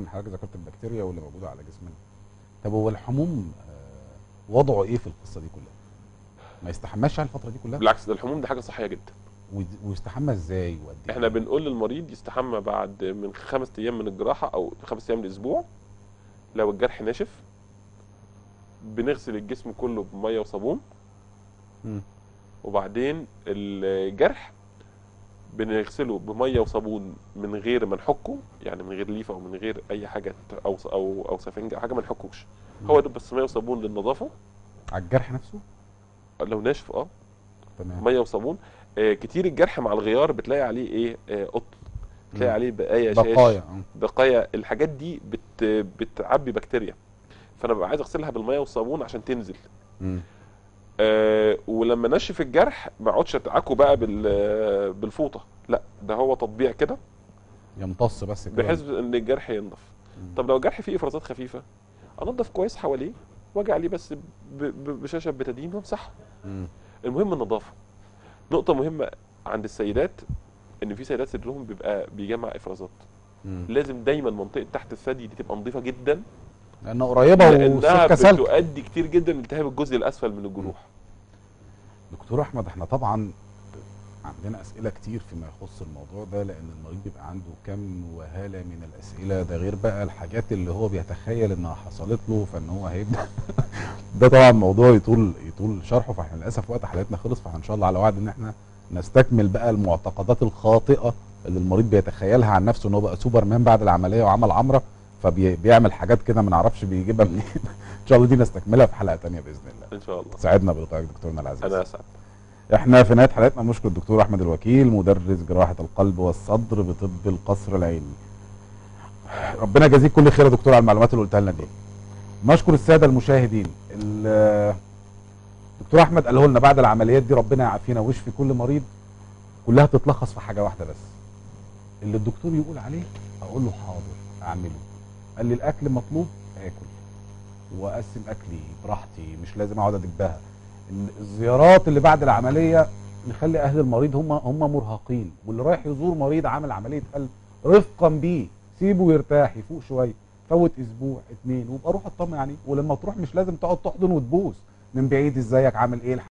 من حضرتك ذكرت البكتيريا واللي موجوده على جسمنا. طب هو الحموم وضعه ايه في القصه دي كلها؟ ما يستحماش على الفتره دي كلها؟ بالعكس، ده الحموم دي حاجه صحيه جدا. ويستحمى ازاي وقد احنا ايه؟ بنقول للمريض يستحمى بعد من 5 ايام من الجراحه او 5 ايام الاسبوع. لو الجرح ناشف بنغسل الجسم كله بميه وصابون، مم. وبعدين الجرح بنغسله بميه وصابون من غير ما نحكه، يعني من غير ليفه او من غير اي حاجه او سفنجه او حاجه، ما نحكوش. هو ده بس ميه وصابون للنظافه. على الجرح نفسه؟ لو ناشف تمام. ميه وصابون. كتير الجرح مع الغيار بتلاقي عليه ايه، قطن، بتلاقي مم. عليه بقايا بقايا. شاش، بقايا. الحاجات دي بتعبي بكتيريا، فانا ببقى عايز اغسلها بالميه والصابون عشان تنزل. مم. ولما نشف الجرح ما اقعدش ادعكه بقى بالفوطه، لا ده هو تطبيع كده يمتص بس كده بحيث ان الجرح ينضف. مم. طب لو الجرح فيه افرازات خفيفه، انضف كويس حواليه واجي عليه بس بشاشه بتادين وامسحه. مم. المهم النظافه. نقطه مهمه عند السيدات، ان في سيدات صدرهم بيبقى بيجمع افرازات. مم. لازم دايما منطقه تحت الثدي دي تبقى نظيفه جدا، لانها قريبه لانها والسكه سالكه. بتؤدي كتير جدا لالتهاب الجزء الاسفل من الجروح. دكتور احمد، احنا طبعا عندنا اسئله كتير فيما يخص الموضوع ده، لان المريض بيبقى عنده كم وهاله من الاسئله، ده غير بقى الحاجات اللي هو بيتخيل انها حصلت له فان هو هيبدا ده طبعا موضوع يطول شرحه، فاحنا للاسف وقت حلقتنا خلص، فان شاء الله على وعد ان احنا نستكمل بقى المعتقدات الخاطئه اللي المريض بيتخيلها عن نفسه ان هو بقى سوبرمان بعد العمليه وعمل عمره، فبيعمل حاجات كده ما نعرفش بيجيبها منين. ان شاء الله دي نستكملها في حلقه ثانيه باذن الله. ان شاء الله. سعدنا بلقائك دكتورنا العزيز. انا اسعد. احنا في نهايه حلقتنا بنشكر الدكتور احمد الوكيل، مدرس جراحه القلب والصدر بطب القصر العيني. ربنا يجازيك كل خير يا دكتور على المعلومات اللي قلتها لنا دي. نشكر الساده المشاهدين. الدكتور احمد قاله لنا بعد العمليات دي ربنا يعافينا ويشفي كل مريض، كلها تتلخص في حاجه واحده بس، اللي الدكتور يقول عليه اقول له حاضر اعمله. قال لي الاكل مطلوب اكل واقسم اكلي براحتي، مش لازم اقعد ادبها. الزيارات اللي بعد العمليه نخلي اهل المريض هم مرهقين، واللي رايح يزور مريض عامل عمليه قلب رفقا بيه سيبه يرتاح يفوق شويه، فوت اسبوع 2 وابقى روح اطمن عليه، ولما تروح مش لازم تقعد تحضن وتبوس، من بعيد ازيك عامل ايه